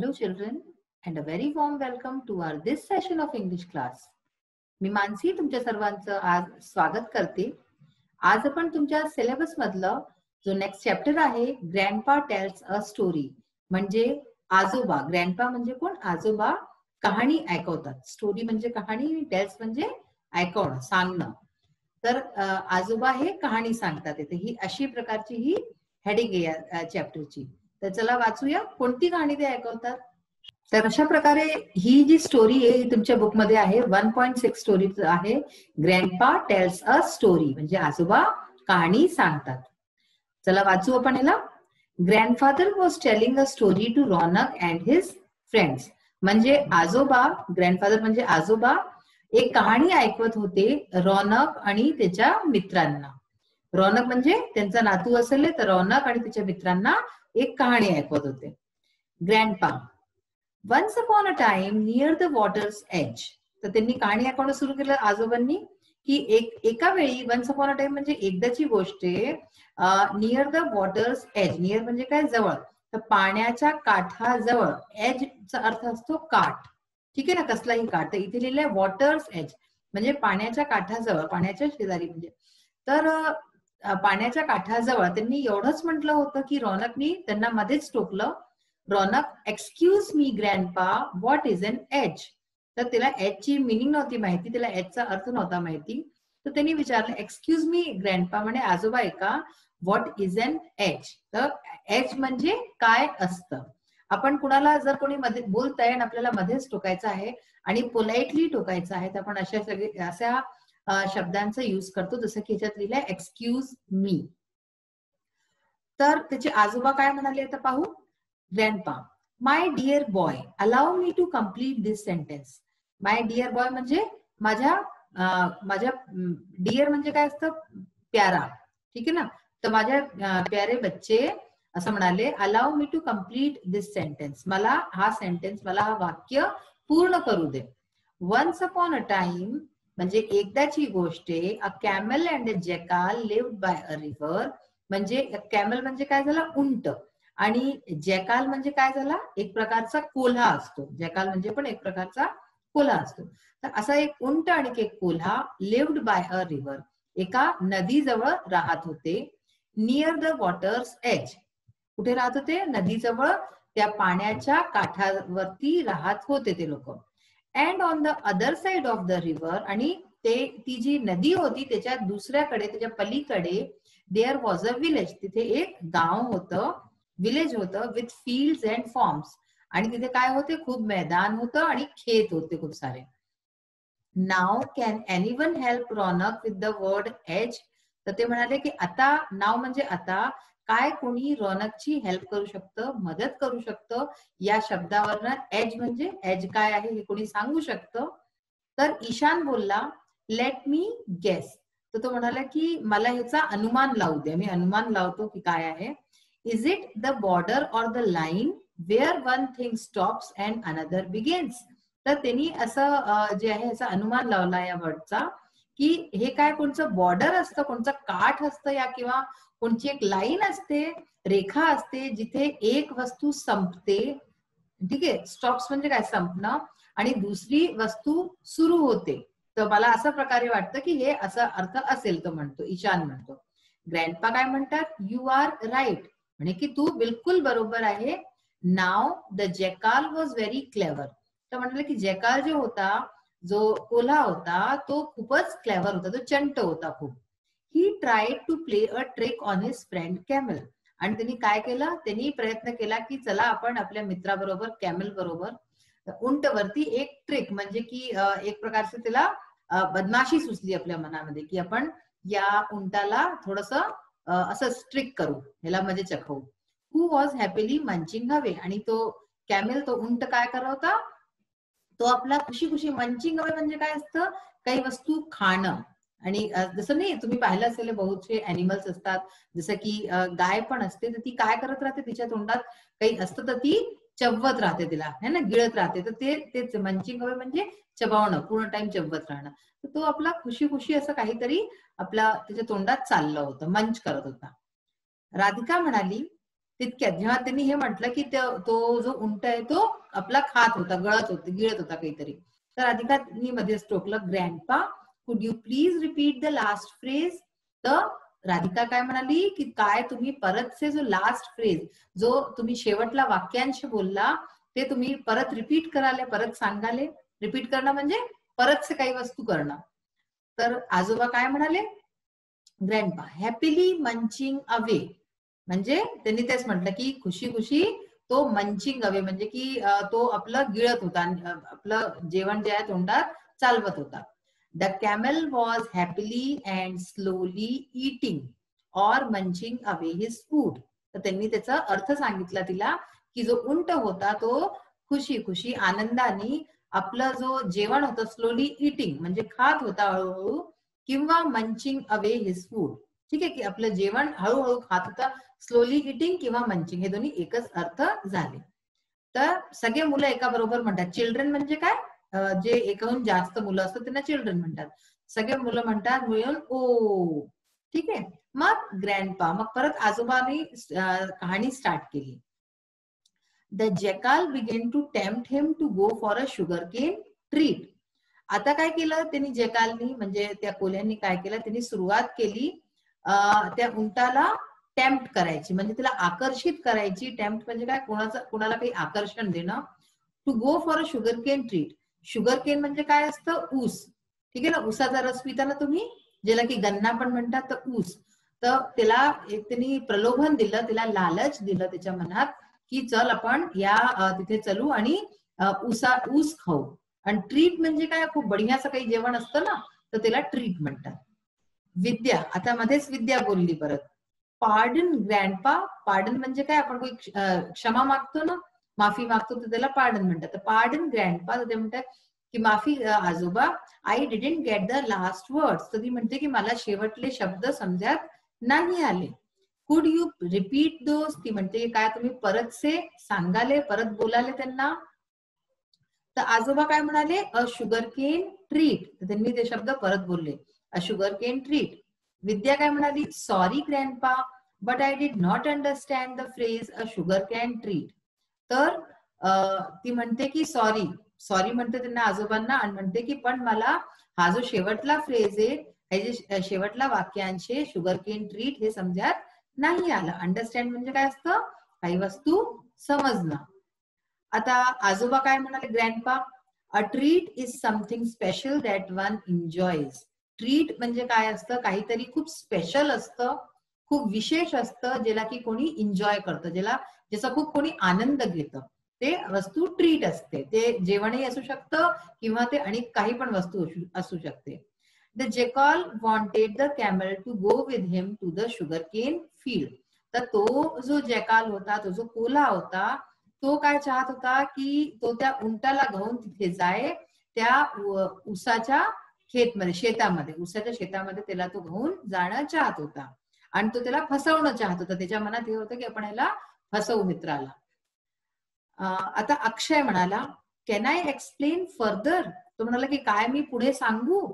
Hello children and a very warm welcome to our this session of English class. मी मानसी तुमच्या सर्वांचं आज स्वागत करते. आज आपण तुमच्या सिलेबस मधलं जो नेक्स्ट चॅप्टर आहे ग्रँडपा टेल्स अ स्टोरी म्हणजे आजोबा. ग्रँडपा म्हणजे कोण? आजोबा कहाणी ऐकवतात. स्टोरी म्हणजे कहाणी, टेल्स म्हणजे ऐकवणं, सांगणं. तर आजोबा हे कहाणी सांगतात. येते ही अशी प्रकारची ही हेडिंग आहे या चॅप्टरची. तर चला वाचूया कोणती कहाणी ते ऐकवतात. तर अशा प्रकारे ही जी स्टोरी आहे ही तुमच्या बुक मध्ये आहे. 1.6 स्टोरी आहे ग्रँडपा टेल्स अ स्टोरी म्हणजे आजोबा कहाणी सांगतात. चला वाचू आपण याला. Grandfather was telling a story to Raunak and his friends. म्हणजे आजोबा, ग्रँडफादर म्हणजे आजोबा एक कहाणी ऐकवत होते रौनक आणि त्याच्या मित्रांना. रौनक म्हणजे त्यांचा नातू असेल तर रौनक आणि त्याच्या मित्रांना एक कहाणी ऐकवत होते. Grandpa once upon a time near the water's edge. तर त्यांनी कहाणी ऐकवणं सुरू केलं आजोबांनी की एका वेळी, वन्स अपॉन अ टाइम म्हणजे एकदाची गोष्ट आहे. Near the water's edge, near म्हणजे काय? जवळ. तर पाण्याच्या काठाजवळ. एजचा अर्थ असतो काठ, ठीक आहे ना, कसलाही काठ. तर इथे लिहिलंय वॉटर्स एज म्हणजे पाण्याच्या काठाजवळ, पाण्याच्या शेजारी. म्हणजे तर पाण्याच्या काठाजवळ त्यांनी एवढंच म्हटलं होतं की रौनकनी त्यांना मध्येच टोकलं. Raunak excuse me grandpa what is an age. तर तिला एजची मिनिंग नव्हती माहिती, तिला एजचा अर्थ नव्हता माहिती. तर त्यांनी विचारलं एक्सक्यूज मी ग्रँडपा म्हणजे आजोबा आहे का, व्हॉट इज एन एज. तर एज म्हणजे काय असतं. आपण कुणाला जर कोणी मध्ये बोलताय आणि आपल्याला मध्येच टोकायचं आहे आणि पोलाइटली टोकायचं आहे तर आपण अशा शब्दांचा यूज करतो, जसं की ह्याच्यात लिहिलंय एक्सक्यूज मी. तर त्याचे आजोबा काय म्हणाले आता पाहू. Grandpa my dear boy allow me to complete this sentence. My dear boy म्हणजे माझ्या डिअर म्हणजे काय असतं? प्यारा, ठीक आहे ना. तर माझ्या प्यारे बच्चे असं म्हणाले allow me to complete this sentence. मला हा सेंटेन्स, मला हा वाक्य पूर्ण करू दे. वन्स अपॉन अ टाइम म्हणजे एकदाची गोष्ट आहे. A camel and a jackal lived by a river. म्हणजे कॅमल म्हणजे काय झाला? उंट. आणि जॅकाल म्हणजे काय झाला? एक प्रकारचा कोल्हा असतो. जॅकाल म्हणजे पण एक प्रकारचा कोल्हा असतो. तर असा एक उंट आणि एक कोल्हा लिव्ड बाय अ रिव्हर एका नदीजवळ राहत होते. Near the water's edge. कुठे राहत होते? नदीजवळ, त्या पाण्याच्या काठावरती राहत होते ते लोक. And on the other side of the river आणि ती जी नदी होती त्याच्या दुसऱ्याकडे, त्याच्या पलीकडे देअर वॉज अ विलेज. तिथे एक गाव होतं, विलेज होतं विथ फील्ड्स अँड फार्म्स. आणि तिथे काय होते? खूप मैदान होतं आणि खेत होते खूप सारे. Now can anyone help Raunak with the word age. तर ते म्हणाले की आता, नाव म्हणजे आता, काय कोणी रौनकची हेल्प करू शकतं, मदत करू शकतं या शब्दावरनं. एज म्हणजे एज काय आहे हे कोणी सांगू शकतं. तर ईशान बोलला लेट मी गेस. तर तो म्हणाला की मला ह्याचा अनुमान लावू दे, मी अनुमान लावतो की काय आहे. Is it the border or the line where one thing stops and another begins. तर त्यांनी असं जे आहे याचा अनुमान लावला या वर्डचा की हे काय कोणचं बॉर्डर असतं, कोणचं काठ असतं, या किंवा कोणची एक लाईन असते, रेखा असते जिथे एक वस्तू संपते, ठीक आहे. स्टॉप्स म्हणजे काय? संपणं. आणि दुसरी वस्तू सुरू होते. तर मला असं प्रकारे वाटतं की हे असा अर्थ असेल, तो म्हणतो, ईशान म्हणतो. ग्रँडपा काय म्हणतात? You are right. म्हणजे की तू बिलकुल बरोबर आहे. Now the jackal was very clever. तर म्हणाले की जॅकाल जो होता, जो कोल्हा होता, तो खूपच क्लेवर होता, तो चंट होता खूप. He tried to play a trick on his friend camel. आणि त्यांनी काय केलं? त्यांनी प्रयत्न केला की चला आपण आपल्या मित्राबरोबर, कॅमल बरोबर, उंट वरती एक ट्रिक म्हणजे की एक प्रकारचे तिला बदमाशी सुचली आपल्या मनामध्ये की आपण या उंटाला थोडस असं ट्रिक करू, ह्याला म्हणजे चखवू. Who was happily munching away. आणि तो कॅमेल, तो उंट काय करत होता? तो आपला खुशी खुशी मंचिंग अवे म्हणजे काय असतं? काही वस्तू खाणं. आणि जसं नाही, तुम्ही पाहिलं असेल बहुतसे अॅनिमल्स असतात, जसं की गाय पण असते, तर ती काय करत राहते? तिच्या तोंडात काही असतं तर ती चवत राहते, तिला है ना, गिळत राहते. तर तेच मंचिंग अवे म्हणजे चबावणं, पूर्ण टाइम चवत राहणं. तर तो आपला खुशी खुशी असं काहीतरी आपला त्याच्या तोंडात चाललं होतं, मंच करत होता. राधिका म्हणाली तितक्यात जेव्हा त्यांनी हे म्हटलं की तो जो उंट आहे तो आपला खात होता, गिळत होता काहीतरी, तर राधिकानी मध्येच टोकलं, ग्रँडपा कुड you please repeat the last phrase. तर राधिका काय म्हणाली की काय तुम्ही परतचे जो लास्ट फ्रेज, जो तुम्ही शेवटला वाक्यांश बोलला ते तुम्ही परत रिपीट कराले, परत सांगाले. रिपीट करणं म्हणजे परतचे काही वस्तू करणं. तर आजोबा काय म्हणाले, ग्रँडपा हॅपीली मंचिंग अवे, म्हणजे त्यांनी तेच म्हटलं की खुशी खुशी तो मंचिंग अवे म्हणजे की तो आपलं गिळत होता, आपलं जेवण जे आहे तोंडात चालवत होता. The camel was happily and slowly eating or munching away his food. तर त्यांनी त्याचा अर्थ सांगितला तिला की जो उंट होता तो खुशी खुशी आनंदाने आपलं जो जेवण होतं स्लोली इटिंग म्हणजे खात होता हळूहळू, किंवा मंचिंग अवे हिज फूड. ठीक आहे, की आपलं जेवण हळूहळू खात होता, स्लोली इटिंग किंवा मंचिंग हे दोन्ही एकच अर्थ झाले. तर सगळे मुलं एका बरोबर म्हणतात. चिल्ड्रन म्हणजे काय, जे एकाहून जास्त मुलं असतात त्यांना चिल्ड्रन म्हणतात. सगळे मुलं म्हणतात मिळून ओ. ठीक आहे, मग ग्रँडपा, मग परत आजोबांनी कहाणी स्टार्ट केली. The jackal began to tempt him to go for a sugarcane treat. आता काय केलं त्यांनी, जॅकालनी म्हणजे त्या कोल्ह्यांनी काय केलं, त्यांनी सुरुवात केली त्या उंटाला टेम्प्ट करायची, म्हणजे तिला आकर्षित करायची. टेम्प्ट म्हणजे काय, कोणाला काही आकर्षण देणं. To go for a sugarcane treat. Sugarcane म्हणजे काय असतं, ऊस. ठीक आहे ना, ऊसाचा रस पिता ना तुम्ही, ज्याला की गन्ना पण म्हणतात, तर ऊस. तर त्याला त्यांनी प्रलोभन दिलं, तिला लालच दिलं त्याच्या मनात की चल आपण या तिथे चलू आणि ऊस खाऊ. आणि ट्रीट म्हणजे काय, खूप बढियाचं काही जेवण असतं ना, तर त्याला ट्रीट म्हणतात. विद्या, आता मध्येच विद्या बोलली परत. Pardon grandpa. पार्डन म्हणजे काय, आपण काही क्षमा मागतो ना, माफी मागतो, तर त्याला पार्डन म्हणतात. तर पार्डन ग्रँडपा, ते म्हणतात की माफी आजोबा, I didn't get the last words. तर ती म्हणते की मला शेवटले शब्द समजत नाही आले. कुड यू रिपीट दोस. ती म्हणते काय तुम्ही परतचे सांगाले, परत बोलाले त्यांना. तर आजोबा काय म्हणाले, अ शुगरकेन ट्रीट. तर त्यांनी ते शब्द परत बोलले, अ शुगरकेन ट्रीट. विद्या काय म्हणाली, sorry grandpa, but I did not understand the phrase a sugarcane treat. तर ती म्हणते की सॉरी, सॉरी म्हणते त्यांना आजोबांना, आणि म्हणते की पण मला हा जो शेवटला फ्रेज आहे, हे जे शेवटला वाक्यांश आहे शुगरकेन ट्रीट, हे समजत नाही आलं. अंडरस्टँड म्हणजे काय असतं, काही वस्तू समजणं. आता आजोबा काय म्हणाले, grandpa, a treat is something special that one enjoys. Treat म्हणजे काय असतं, काहीतरी खूप स्पेशल असतं, खूप विशेष असतं, ज्याला की कोणी एन्जॉय करतं, ज्याचा खूप कोणी आनंद घेतं, ते वस्तू ट्रीट असते. ते जेवणही असू शकतं किंवा ते आणि काही पण वस्तू असू शकते. The jackal wanted the camel to go with him to the sugarcane field. तर तो जो जॅकाल होता, तो जो कोल्हा होता, तो काय चाहत होता की तो त्या उंटाला घेऊन तिथे जाय, त्या ऊसाच्या शेतामध्ये, ऊसाच्या शेतामध्ये त्याला तो घेऊन जाणं चाहत होता. आणि तो त्याला फसवणं चाहत होता. त्याच्या मनात हे होतं की आपण ह्याला फसवू मित्राला. आता अक्षय म्हणाला, कॅन आय एक्सप्लेन फर्दर. तो म्हणाला की काय मी पुढे सांगू.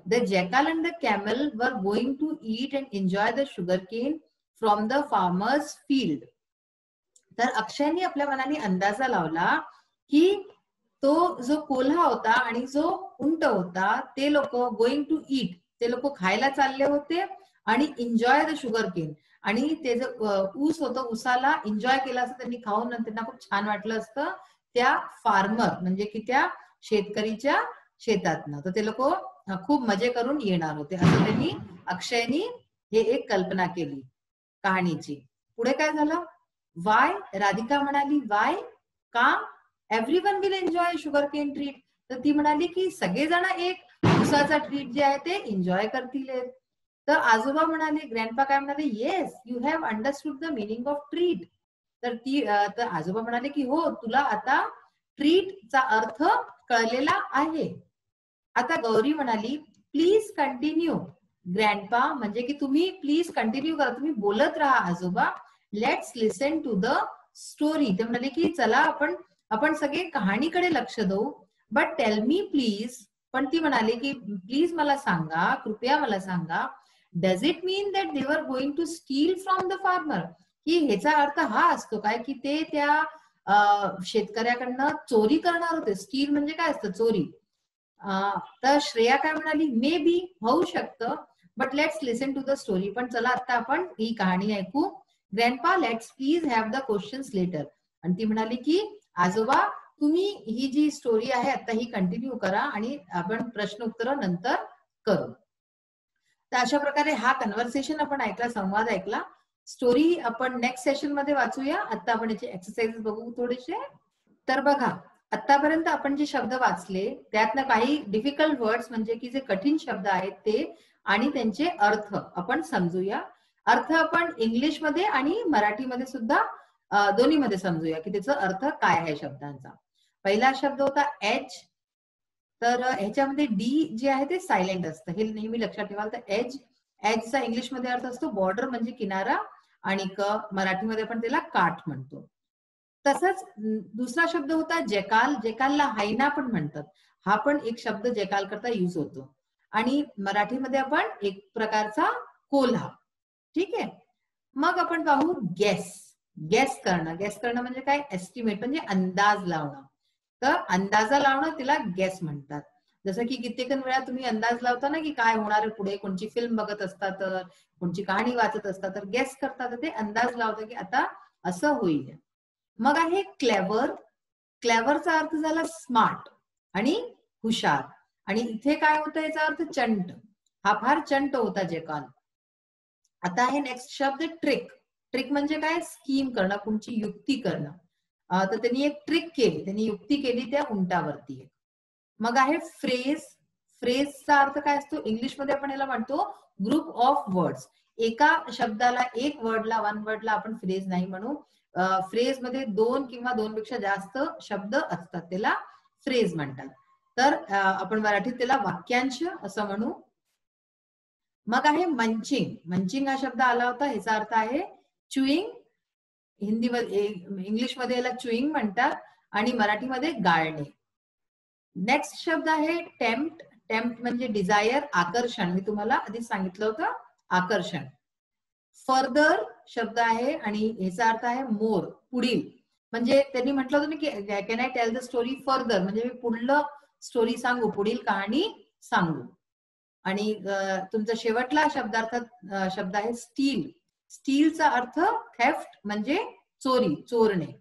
The jackal and the camel were going to eat and enjoy the sugarcane from the farmer's field. तर अक्षयनी आपल्या मनाने अंदाजा लावला की तो जो कोल्हा होता आणि जो उंट होता, ते लोक गोइंग टू ईट, ते लोक खायला चालले होते, आणि एन्जॉय द शुगरकेन, आणि ते जो ऊस होतं, ऊसाला एन्जॉय केला असं त्यांनी खाऊन, त्यांना खूप छान वाटलं असतं त्या फार्मर म्हणजे की त्या शेतकरीच्या शेतातनं. तर ते लोक खूप मजे करून येणार होते, असं त्यांनी अक्षयनी हे एक कल्पना केली कहाणीची. पुढे काय झालं, वाय. राधिका म्हणाली, वाय, का. Everyone will enjoy sugarcane treat. तर ती म्हणाली की सगळेजण एक ऊसाचा ट्रीट जे आहे ते एन्जॉय करतील. तर आजोबा म्हणाले, ग्रँडपा काय म्हणाले, yes you have understood the meaning of treat. तर आजोबा म्हणाले की हो, तुला आता ट्रीटचा अर्थ कळलेला आहे. आता गौरी म्हणाली, प्लीज कंटिन्यू ग्रँडपा, म्हणजे की तुम्ही प्लीज कंटिन्यू करा, तुम्ही बोलत राहा आजोबा. Let's listen to the story. ते म्हणाले की चला आपण सगळे कहाणीकडे लक्ष देऊ. But tell me please. पण ती म्हणाली की प्लीज मला सांगा, कृपया मला सांगा, does it mean that they were going to steal from the farmer. की ह्याचा अर्थ हा असतो काय की ते त्या शेतकऱ्याकडनं चोरी करणार होते. स्टील म्हणजे काय असतं? चोरी. तर श्रेया काय म्हणाली, मे बी होऊ शकतं, but let's listen to the story. पण चला आता आपण ही कहाणी ऐकू. Grandpa, let's please have the questions later. आणि ती म्हणाली की आजोबा तुम्ही ही जी स्टोरी आहे आता ही कंटिन्यू करा आणि आपण प्रश्न उत्तर नंतर करू. तर अशा प्रकारे हा कन्व्हर्सेशन आपण ऐकला, संवाद ऐकला. स्टोरी आपण नेक्स्ट सेशन मध्ये वाचूया. आता आपण याचे एक्सरसाइज बघू थोडेसे. तर बघा, आतापर्यंत आपण जे शब्द वाचले त्यातनं काही डिफिकल्ट वर्ड्स म्हणजे की जे कठीण शब्द आहेत ते आणि त्यांचे अर्थ आपण समजूया. अर्थ आपण इंग्लिशमध्ये आणि मराठीमध्ये सुद्धा दोन्हीमध्ये समजूया की त्याचा अर्थ काय आहे शब्दांचा. पहिला शब्द होता एज. तर ह्याच्यामध्ये डी जे आहे ते सायलेंट असतं, हे नेहमी लक्षात ठेवाल. तर एज, एजचा इंग्लिशमध्ये अर्थ असतो बॉर्डर म्हणजे किनारा आणि मराठीमध्ये आपण त्याला काठ म्हणतो. तसंच दुसरा शब्द होता जेकाल. जेकालला हायना पण म्हणतात. हा पण एक शब्द जेकाल करता युज होतो. आणि मराठीमध्ये आपण एक प्रकारचा कोल्हा. ठीक आहे. मग आपण पाहू गेस. गेस करणं. गेस करणं म्हणजे काय? एस्टिमेट म्हणजे अंदाज लावणं. तर अंदाजा लावणं तिला गेस म्हणतात. जसं की कित्येक वेळा तुम्ही अंदाज लावता ना की काय होणार आहे पुढे. कोणची फिल्म बघत असता तर, कोणची कहाणी वाचत असता तर गेस करता, तर ते अंदाज लावतं की आता असं होईल. मग आहे क्लेवर. क्लेवरचा अर्थ झाला स्मार्ट आणि हुशार. आणि इथे काय होतं याचा अर्थ चंट. हा फार चंट होता जेकाल. आता आहे नेक्स्ट शब्द ट्रिक. ट्रिक म्हणजे काय? स्कीम करणं, कोणची युक्ती करणं. तर त्यांनी एक ट्रिक केली, त्यांनी युक्ती केली त्या उंटावरती. मग आहे फ्रेज. फ्रेजचा अर्थ काय असतो? इंग्लिशमध्ये आपण याला म्हणतो ग्रुप ऑफ वर्ड्स. एका शब्दाला, एक वर्डला, वन वर्डला आपण फ्रेज नाही म्हणू. फ्रेज मध्ये दोन किंवा दोनपेक्षा जास्त शब्द असतात, त्याला फ्रेज म्हणतात. तर आपण मराठीत त्याला वाक्यांश असं म्हणू. मग आहे मंचिंग. मंचिंग हा शब्द आला होता, ह्याचा अर्थ आहे च्युईंग. हिंदीमध्ये, इंग्लिशमध्ये याला च्युईंग म्हणतात आणि मराठीमध्ये गाळणे. नेक्स्ट शब्द आहे टेम्प्ट. टेम्प्ट म्हणजे डिझायर, आकर्षण. मी तुम्हाला आधी सांगितलं होतं आकर्षण. फर्दर शब्द आहे आणि ह्याचा अर्थ आहे मोर, पुढील. म्हणजे त्यांनी म्हटलं होतं ना की can I tell the story further, म्हणजे मी पुढलं स्टोरी सांगू, पुढील कहाणी सांगू. आणि तुमचा शेवटला शब्दार्थ शब्द आहे स्टील. स्टीलचा अर्थ थेफ्ट म्हणजे चोरी, चोरणे.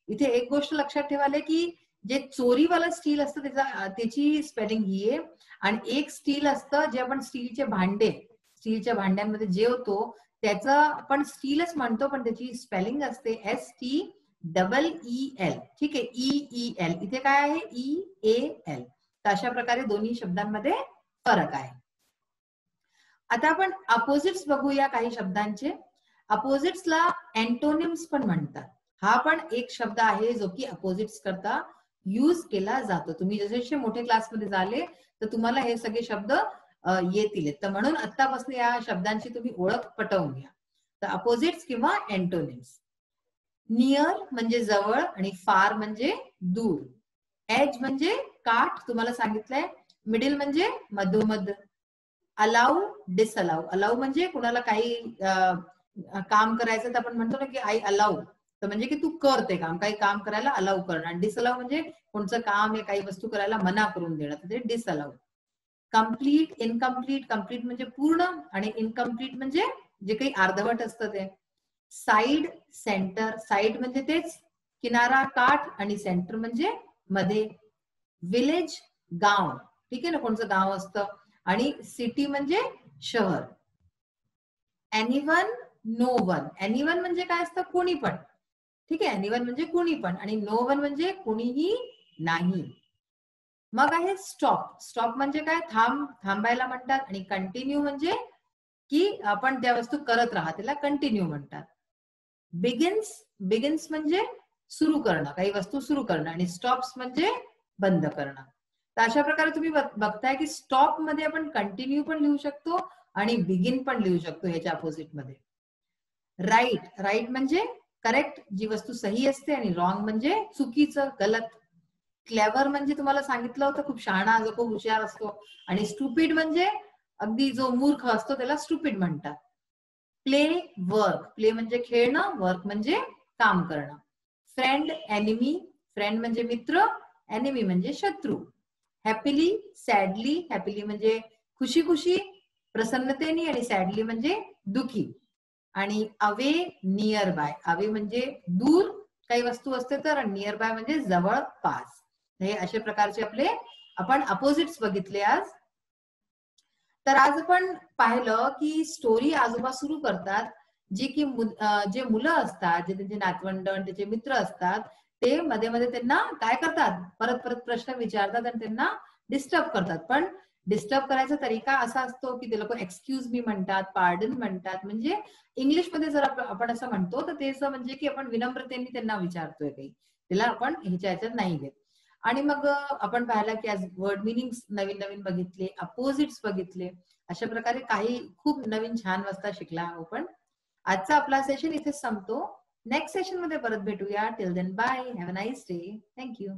इथे एक गोष्ट लक्षात ठेवायला की जे चोरीवाला स्टील असतं त्याची स्पेलिंग ही आहे. आणि एक स्टील असतं जे आपण स्टीलचे भांडे, स्टीलच्या भांड्यांमध्ये जेवतो त्याचं आपण स्टीलच म्हणतो, पण त्याची स्पेलिंग असते STEEL. ठीक आहे, EEL. इथे काय आहे? EAL. तर अशा प्रकारे दोन्ही शब्दांमध्ये फरक आहे. आता आपण अपोजिट्स बघूया काही शब्दांचे. अपोजिट्सला अँटोनिम्स पण म्हणतात. हा पण एक शब्द आहे जो की अपोजिट्स करता यूज केला जातो. तुम्ही जसे मोठे क्लासमध्ये झाले तर तुम्हाला हे सगळे शब्द येतील. तर म्हणून आतापासून या शब्दांची तुम्ही ओळख पटवून घ्या. तर अपोजिट्स किंवा अँटोनिम्स. नियर म्हणजे जवळ आणि फार म्हणजे दूर. एज म्हणजे काठ, तुम्हाला सांगितलंय. मिडिल म्हणजे मधोमध. Allow, disallow. अलाउ म्हणजे कुणाला काही काम करायचं तर आपण म्हणतो ना की आय अलाउ, तर म्हणजे की तू कर ते काम, काही काम करायला अलाउ करणं. आणि डिसअलाउ म्हणजे कोणचं काम या काही वस्तू करायला मना करून देणं, तर ते डिसअलाउ. Complete, incomplete. कम्प्लीट म्हणजे पूर्ण आणि इनकम्प्लीट म्हणजे जे काही अर्धवट असतं ते. Side, centre. साइड म्हणजे तेच किनारा, काठ, आणि सेंटर म्हणजे मध्ये. विलेज, गाव. ठीक आहे ना, कोणचं गाव असतं. आणि सिटी म्हणजे शहर. Anyone, no one. एनीवन म्हणजे काय असतं? कोणी पण. ठीक आहे, एनीवन म्हणजे कोणी पण, आणि नो वन म्हणजे कोणीही नाही. मग आहे स्टॉप. स्टॉप म्हणजे काय? थांबायला म्हणतात. आणि कंटिन्यू म्हणजे की आपण त्या वस्तू करत राहा, त्याला कंटिन्यू म्हणतात. बिगिन्स. बिगिन्स म्हणजे सुरू करणं, काही वस्तू सुरू करणं. आणि स्टॉप्स म्हणजे बंद करणं. तर अशा प्रकारे तुम्ही बघताय की स्टॉप मध्ये आपण कंटिन्यू पण लिहू शकतो आणि बिगिन पण लिहू शकतो ह्याच्या अपोजिट मध्ये. राईट. राईट म्हणजे करेक्ट, जी वस्तू सही असते. आणि रॉंग म्हणजे चुकीचं, गलत. क्लेवर म्हणजे तुम्हाला सांगितलं होतं खूप शहाणा, जो खूप हुशार असतो. आणि स्टुपिड म्हणजे अगदी जो मूर्ख असतो त्याला स्टुपिड म्हणतात. प्ले वर्क, प्ले म्हणजे खेळणं, वर्क म्हणजे काम करणं. फ्रेंड एनिमी, फ्रेंड म्हणजे मित्र, एनिमी म्हणजे शत्रू. हॅपीली सॅडली, हॅपीली म्हणजे खुशी खुशी प्रसन्नतेने, आणि सॅडली म्हणजे दुखी. आणि अवे नियर बाय, अवे म्हणजे दूर काही वस्तू असते तर, नियर बाय म्हणजे जवळपास. हे अशा प्रकारचे आपले आपण अपोजिट्स बघितले आज. तर आज आपण पाहिलं की स्टोरी आजोबा सुरू करतात, जे की जे मुलं असतात, जे त्यांचे नातवंड त्याचे मित्र असतात, ते मध्ये मध्ये त्यांना काय करतात, परत परत प्रश्न विचारतात आणि त्यांना डिस्टर्ब करतात. पण डिस्टर्ब करायचा तरीका असा असतो की ते लोक एक्सक्यूज मी म्हणतात, पार्डन म्हणतात. म्हणजे इंग्लिशमध्ये जर आपण असं म्हणतो तर ते असं म्हणजे की आपण विनम्रतेने त्यांना विचारतोय काही, त्याला आपण ह्याच्यात नाही घेत. आणि मग आपण पाहिला की आज वर्ड मिनिंग्स नवीन नवीन बघितले, अपोजिट्स बघितले. अशा प्रकारे काही खूप नवीन छान वाजता शिकला आपण. आजचा आपला सेशन इथेच संपतो. नेक्स्ट सेशन मध्ये परत भेटूया. Till then bye, have a nice day. Thank you.